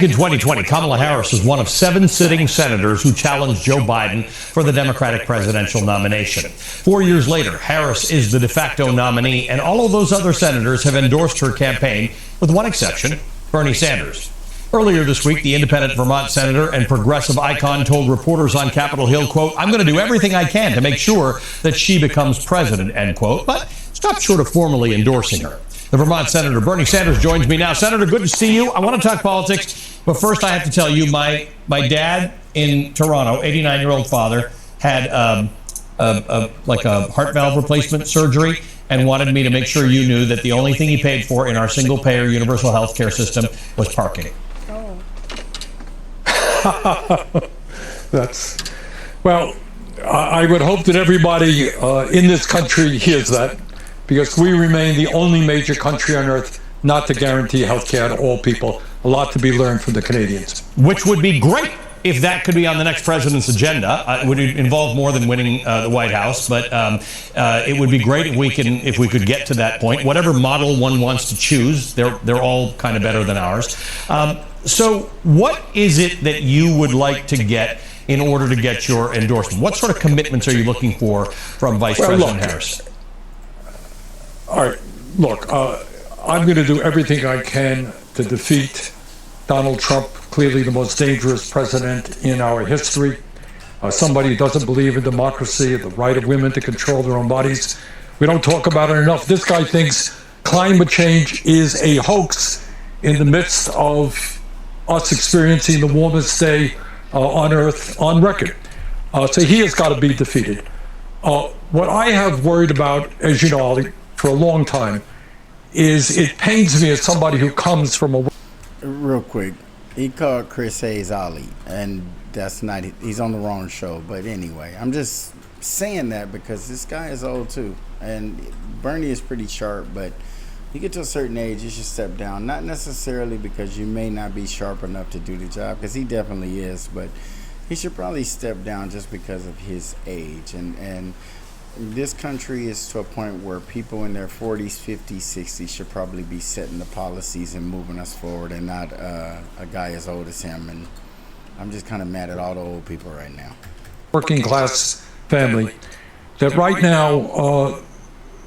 Back in 2020, Kamala Harris was one of 7 sitting senators who challenged Joe Biden for the Democratic presidential nomination. 4 years later, Harris is the de facto nominee, and all of those other senators have endorsed her campaign, with one exception, Bernie Sanders. Earlier this week, the independent Vermont senator and progressive icon told reporters on Capitol Hill, quote, "I'm going to do everything I can to make sure that she becomes president," end quote, but stopped short of formally endorsing her. The Vermont Senator Bernie Sanders joins me now. Senator, good to see you. I want to talk politics, but first I have to tell you, my dad in Toronto, 89-year-old father, had like a heart valve replacement surgery and wanted me to make sure you knew that the only thing he paid for in our single-payer universal health care system was parking. Well, I would hope that everybody in this country hears that, because we remain the only major country on earth not to guarantee health care to all people. A lot to be learned from the Canadians. Which would be great if that could be on the next president's agenda. It would involve more than winning the White House, but it would be great if we could get to that point. Whatever model one wants to choose, they're all kind of better than ours. So what is it that you would like to get in order to get your endorsement? What sort of commitments are you looking for from Vice President Harris? All right, look, I'm going to do everything I can to defeat Donald Trump, clearly the most dangerous president in our history. Somebody who doesn't believe in democracy, the right of women to control their own bodies. We don't talk about it enough. This guy thinks climate change is a hoax in the midst of us experiencing the warmest day on Earth on record. So he has got to be defeated. What I have worried about, as you know, Ali, for a long time, is it pains me as somebody who comes from a... Real quick, he called Chris Hayes Ali, and that's not, he's on the wrong show. But anyway, I'm just saying that because this guy is old too, and Bernie is pretty sharp, but you get to a certain age, you should step down. Not necessarily because you may not be sharp enough to do the job, because he definitely is, but he should probably step down just because of his age. And this country is to a point where people in their 40s, 50s, 60s should probably be setting the policies and moving us forward, and not a guy as old as him. And I'm just kind of mad at all the old people right now. Working class family, that right now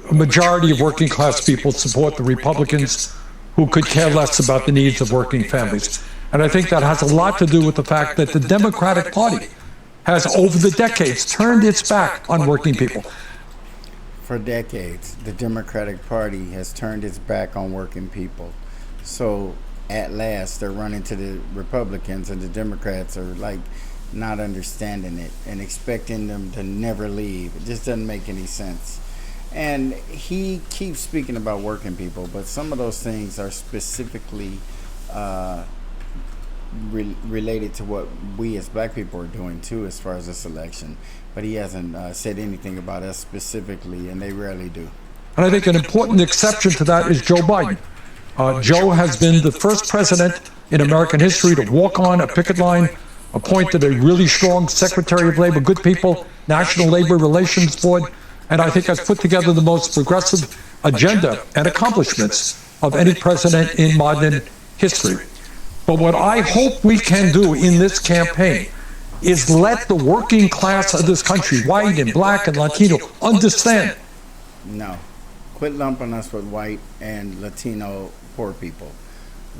a majority of working class people support the Republicans, who could care less about the needs of working families. And I think that has a lot to do with the fact that the Democratic Party has, over the decades, turned its back on working people. For decades, the Democratic Party has turned its back on working people. So at last, they're running to the Republicans, and the Democrats are like not understanding it and expecting them to never leave. It just doesn't make any sense. And he keeps speaking about working people, but some of those things are specifically related to what we as black people are doing too, as far as this election. But he hasn't said anything about us specifically, and they rarely do. And I think an important exception to that is Joe Biden. Joe has been the first president in American history to walk on a picket line, appointed a really strong Secretary of Labor, good people, National Labor Relations Board, and I think has put together the most progressive agenda and accomplishments of any president in modern history. But what I hope we can do in this campaign is let the working class of this country, white and black and Latino, understand. No. Quit lumping us with white and Latino poor people.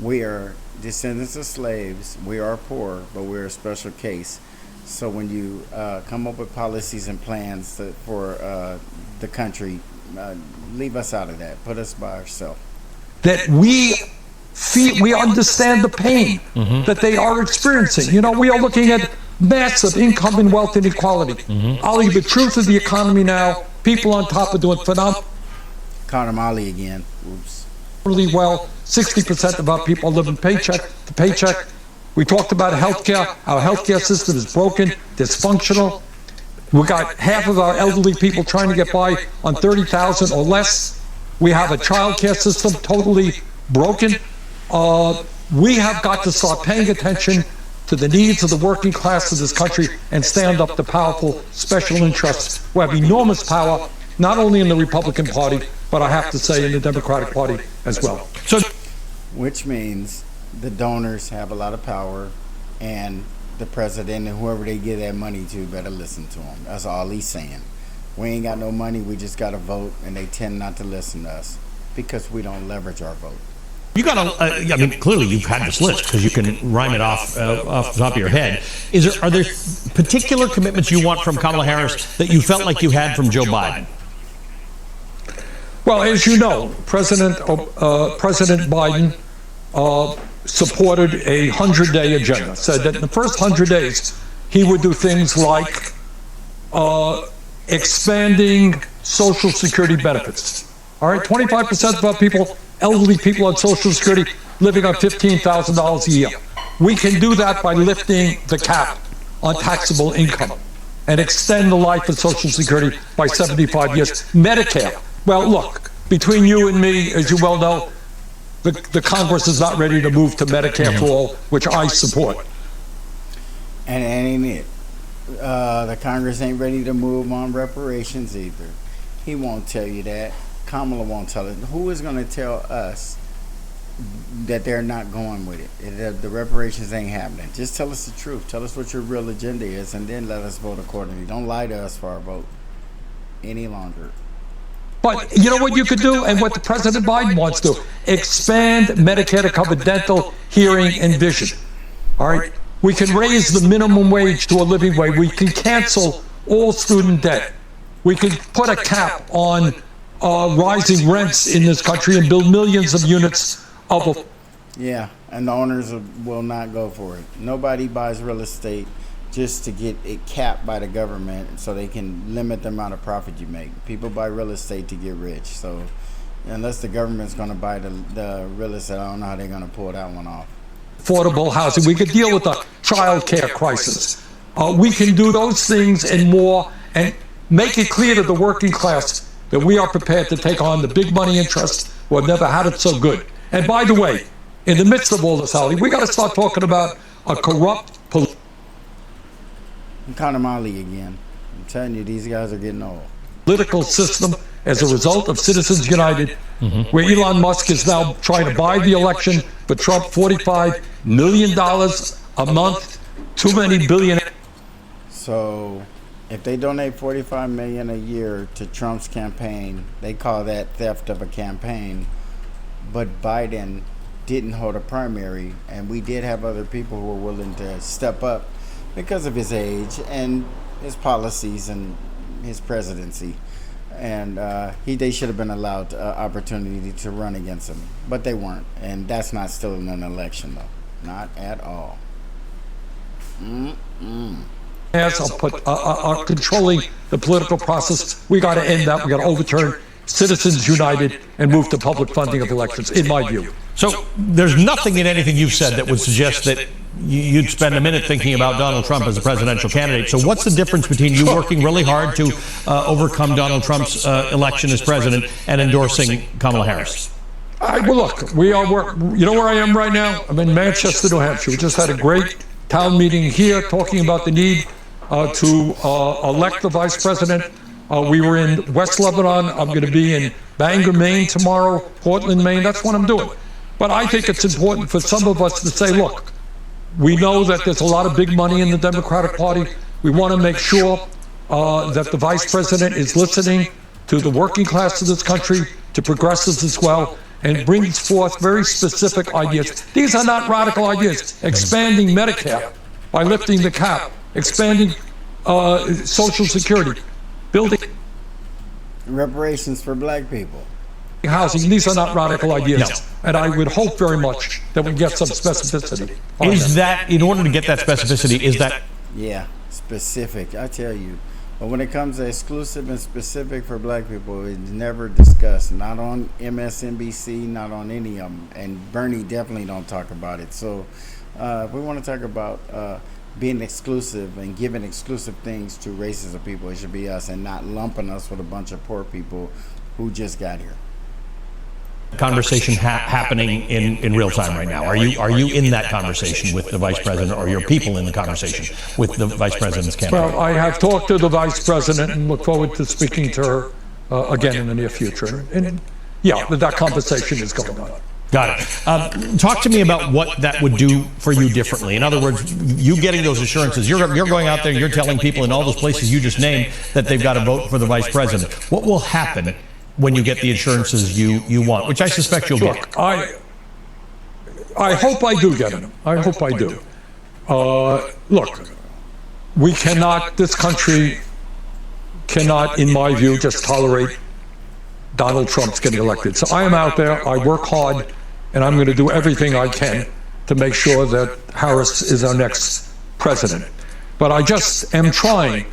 We are descendants of slaves. We are poor, but we're a special case. So when you come up with policies and plans for the country, leave us out of that. Put us by ourselves. That we understand the pain that they are experiencing. You know, we are looking at massive income and wealth inequality. Ali, the truth of the economy now, people on top are doing phenomenally Caught him Ali again. Oops. well. 60% of our people live in paycheck to paycheck. We talked about healthcare. Our healthcare system is broken, dysfunctional. We got half of our elderly people trying to get by on $30,000 or less. We have a child care system totally broken. We have got to start paying attention to the needs of the working class of this country and stand up to powerful special interests who have enormous power, not only in the Republican Party, but I have to say in the Democratic Party as well. Which means the donors have a lot of power, and the president and whoever they give that money to better listen to him. That's all he's saying. We ain't got no money, we just got to vote, and they tend not to listen to us because we don't leverage our vote. You got to, I mean, clearly you've had this list because you can rhyme it off the top of your head. Are there particular commitments you want from Kamala Harris that you felt like you had from Joe Biden? Well, as you know, President Biden supported a 100-day agenda, said that in the first 100 days, he would do things like expanding Social Security benefits. All right, 25% of our people, elderly people on Social Security, living on $15,000 a year. We can do that by lifting the cap on taxable income and extend the life of Social Security by 75 years. Medicare. Well, look, between you and me, as you well know, the Congress is not ready to move to Medicare for all, which I support. And it ain't it. The Congress ain't ready to move on reparations either. He won't tell you that. Kamala won't tell it. Who is going to tell us that they're not going with it? The reparations ain't happening. Just tell us the truth. Tell us what your real agenda is, and then let us vote accordingly. Don't lie to us for our vote any longer. But you know what you could do, and what the President Biden wants to do? Expand Medicare to cover dental, hearing, and vision. All right? We can raise the minimum wage to a living wage. We can cancel all student debt. We can put a cap on rising rents in this country and build millions of units of... Yeah, and the owners will not go for it. Nobody buys real estate just to get it capped by the government so they can limit the amount of profit you make. People buy real estate to get rich. So unless the government's going to buy the real estate, I don't know how they're going to pull that one off. Affordable housing. We could deal with the child care crisis. We can do those things and more, and make it clear to the working class that we are prepared to take on the big money interests who have never had it so good. And by the way, in the midst of all this, Holly, we got to start talking about a corrupt Ali again. I'm telling you, these guys are getting old. Political system as a result of Citizens United, where Elon Musk is now trying to buy the election for Trump, $45 million a month, too many billionaires. So if they donate $45 million a year to Trump's campaign, they call that theft of a campaign. But Biden didn't hold a primary, and we did have other people who were willing to step up because of his age and his policies and his presidency. And they should have been allowed opportunity to run against him, but they weren't. And that's not still in an election, though. Not at all. Are controlling the political process. We got to end that. We got to overturn Citizens United and move to public funding of elections, in my view. So there's nothing in anything you've said that would suggest that you'd spend a minute thinking about Donald Trump as a presidential candidate. So what's the difference between you working really hard to overcome Donald Trump's election as president and endorsing Kamala Harris? Well, look, you know where I am right now? I'm in Manchester, New Hampshire. We just had a great town meeting here talking about the need to elect the vice president. We were in West Lebanon. I'm going to be in Bangor, Maine tomorrow, Portland, Maine. That's what I'm doing. But I think it's important for some of us to say, look, we know that there's a lot of big money in the Democratic Party. We want to make sure that the vice president is listening to the working class of this country, to progressives as well, and brings forth very specific ideas. These are not radical ideas. Expanding Medicare by lifting the cap, expanding Social Security, building reparations for black people, housing. These are not radical ideas. No. And I would hope very much that we get some specificity. Is that, in order to get that specificity, is that... Yeah, specific, I tell you. But when it comes to exclusive and specific for black people, it's never discussed. Not on MSNBC, not on any of them. And Bernie definitely don't talk about it. So if we want to talk about being exclusive and giving exclusive things to races of people, it should be us, and not lumping us with a bunch of poor people who just got here. Conversation happening in real time right now. Are you in that conversation with the vice president, or your people in the conversation with the vice president's campaign? Well, I have talked to the vice president and look forward to speaking to her again in the near future. And yeah, that conversation is going on. Got it. Talk to me about what that would do for you differently. In other words, you getting those assurances, you're going out there, you're telling people in all those places you just named that they've got to vote for the vice president. What will happen when you get the assurances you want, which I suspect you'll get? I hope I do get them. I hope I do. Look, this country cannot, in my view, just tolerate Donald Trump's getting elected. So I am out there, I work hard, and I'm going to do everything I can to make sure that Harris is our next president. But I just am trying.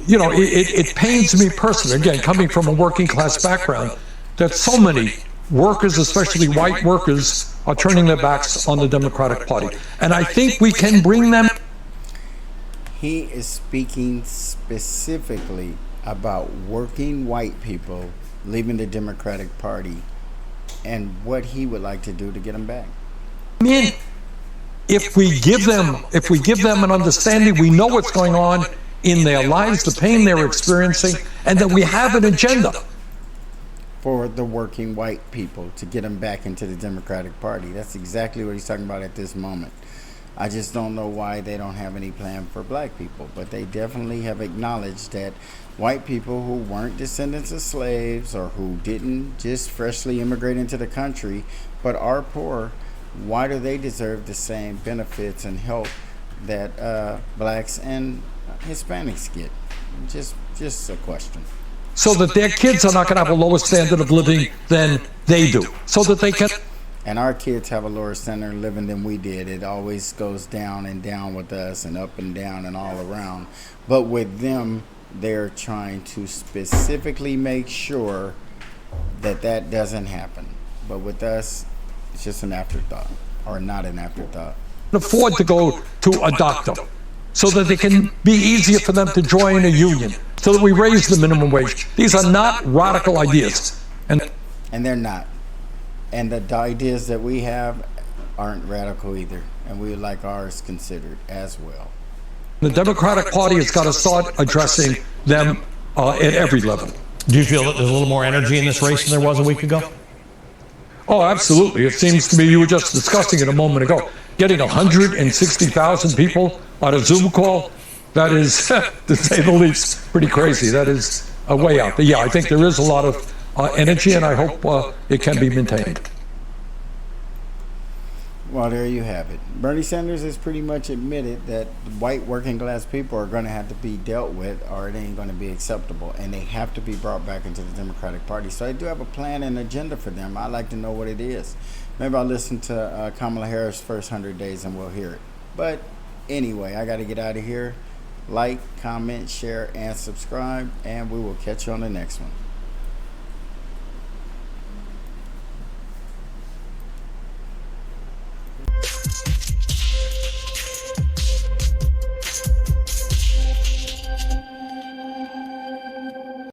You know, it pains me personally, again, coming from a working class background, that so many workers, especially white workers, are turning their backs on the Democratic Party. And I think we can bring them. He is speaking specifically about working white people leaving the Democratic Party and what he would like to do to get them back. I mean, if we give them an understanding, we know what's going on in their lives, the pain they're experiencing, and that we have an agenda for the working white people to get them back into the Democratic Party. That's exactly what he's talking about at this moment. I just don't know why they don't have any plan for black people, but they definitely have acknowledged that white people who weren't descendants of slaves or who didn't just freshly immigrate into the country but are poor, why do they deserve the same benefits and help that blacks and Hispanics get? Just a question. So that their kids are not going to have a lower standard of living than they do, so that they can. And our kids have a lower standard of living than we did. It always goes down and down with us and up and down and all around. But with them, they're trying to specifically make sure that that doesn't happen. But with us, it's just an afterthought, or not an afterthought. Afford to go to a doctor, so that it can be easier for them to join a union, so that we raise the minimum wage. These are not radical ideas. And they're not. And the ideas that we have aren't radical either. And we would like ours considered as well. The Democratic Party has got to start addressing them at every level. Do you feel that there's a little more energy in this race than there was a week ago? Oh, absolutely. It seems to me, you were just discussing it a moment ago, getting 160,000 people on a Zoom call, that is, to say the least, pretty crazy. That is a way out. But yeah, I think there is a lot of energy, and I hope it can be maintained. Well, there you have it. Bernie Sanders has pretty much admitted that white working class people are going to have to be dealt with, or it ain't going to be acceptable, and they have to be brought back into the Democratic Party. So I do have a plan and agenda for them. I'd like to know what it is. Maybe I'll listen to Kamala Harris' first 100 days and we'll hear it. But anyway, I got to get out of here. Like, comment, share, and subscribe, and we will catch you on the next one.